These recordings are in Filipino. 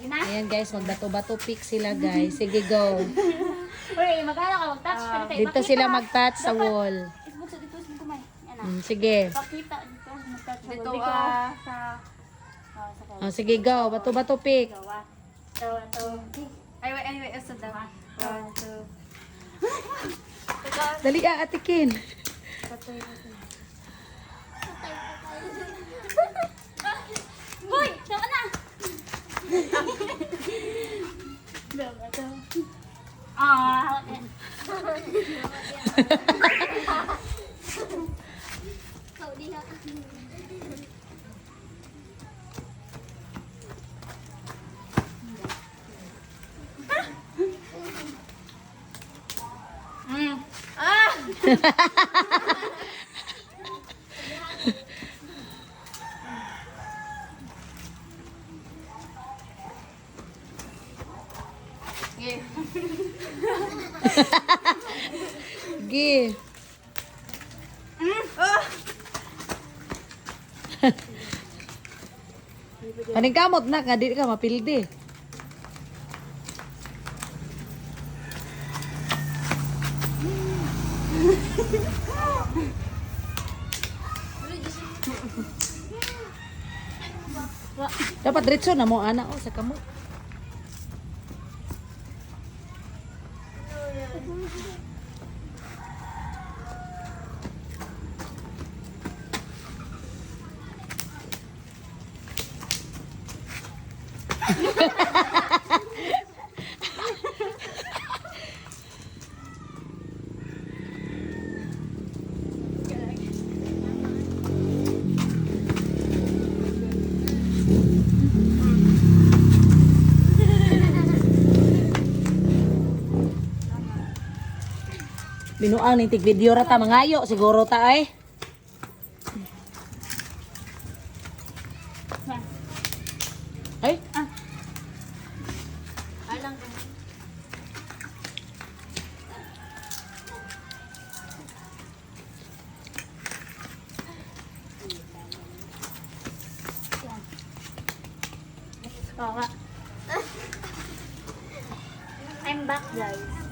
Ayan guys, magbato-bato pick sila guys. Sige, go. Uy, magkano ka mag-touch? Dito sila mag-touch sa wall. Sige. Pakita dito. Mag-touch sa Dito wall. sa... Sige, go. Bato-bato pick. Ay, asa daw. 1, 2. Dali atikin. Boy, saka na. Ah, Sige. Paningkamot na ka, di ka mapildi. Dapat diretso na mo anak o sa kamot. Binuang ni tig video rata mangayo siguro ta ay. Ay, Alang ka. I'm back, guys.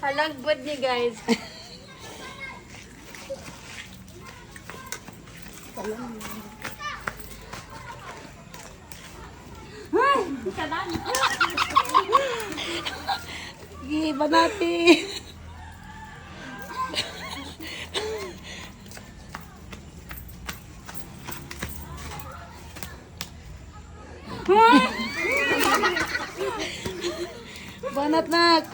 Halagbod niya, guys. sige ba natin? Banat nak.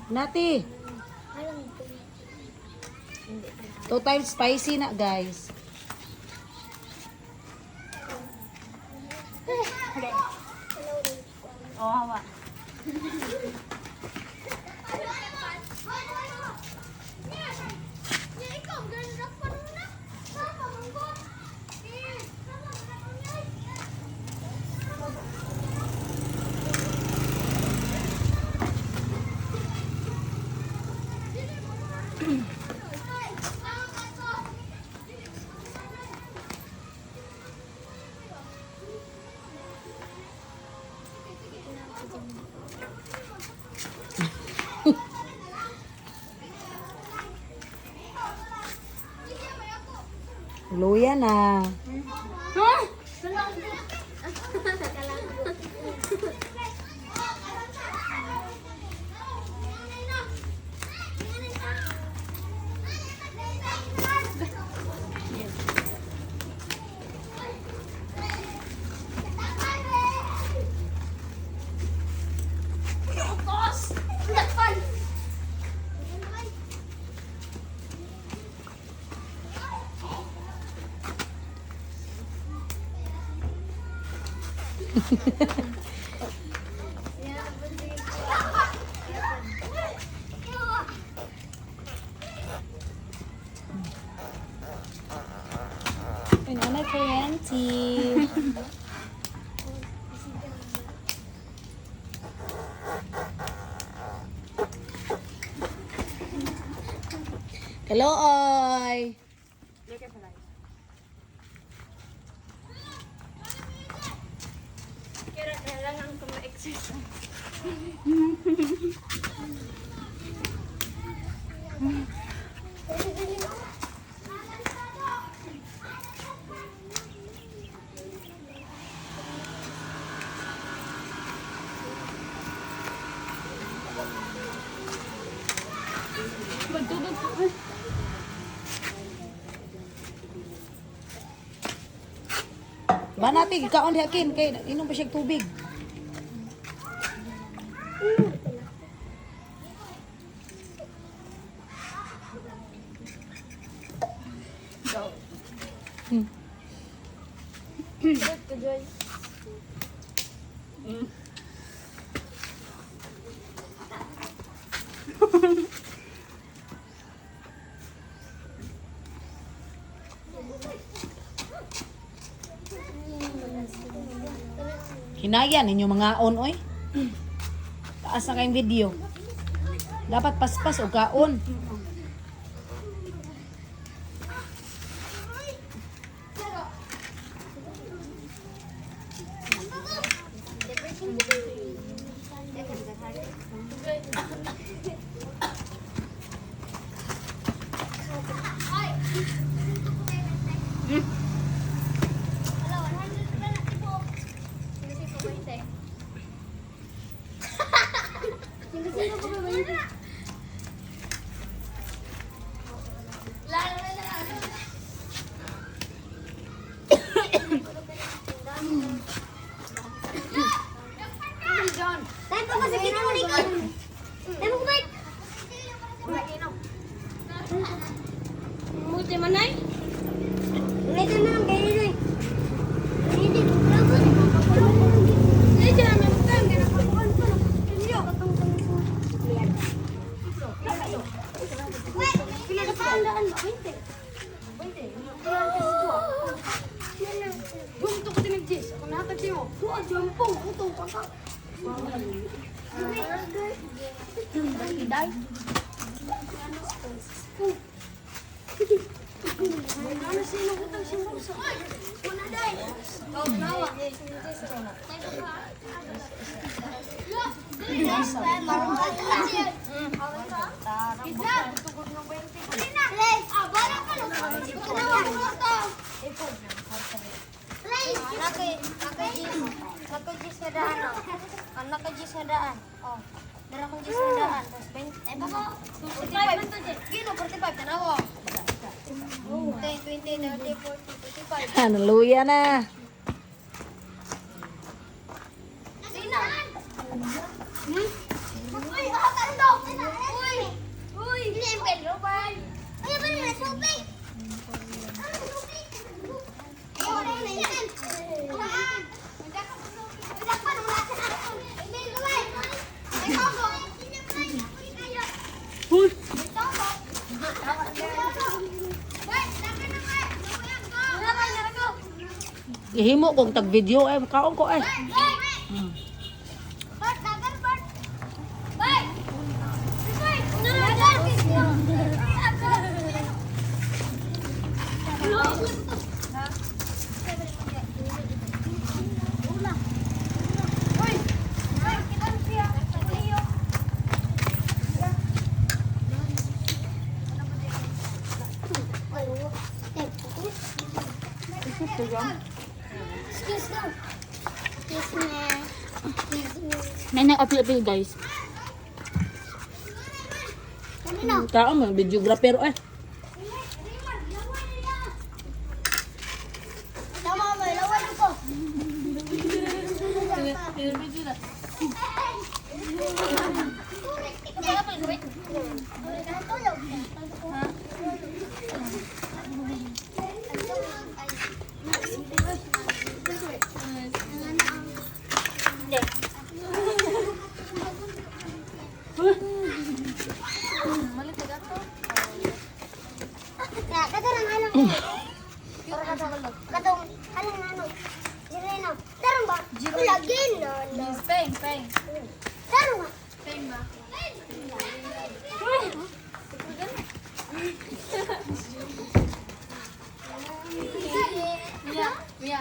Nati. 2 times spicy na, guys. Oh, hawa. Luya na. Ang ano ko yan, si... Hello, oy! Kaya kailangan ko ma-exercise. Magtubog ko. Ba natin, ikaon hakin, kay inom pa siya tubig. Hinaya ninyo mga on, oy. Taas na kayong video. Dapat paspas o kaon. Muti manay? Bunto ko tinag-jis. Ako nakatag mo. Buwan, jampong. Ito, pasak. Ano sino utang si Musa? Wala day. Oh, nawa. Anak ka Jis na daan. Oh. Dara kong Jis na daan. Tapos 20. Ay baka. 45. Gino, 45. Tanawa. 10, 20, 30, 40, 45. Ano, luya na. Sina? Uy, kakakando! Ihimo kong tag-video ay kaon ko ay. Bart, dagan, Bart. Bart! Bart! Excuse me. Excuse me. Excuse me. Neneng apil-apil guys. Kanino? Kaon mo videographer ay. Tama mo, lawan ko. Katong halang nano. Jirena. Tarong ba? Ulagin no. Peng, peng. Tarong ba? Peng ba? Mia. Mia.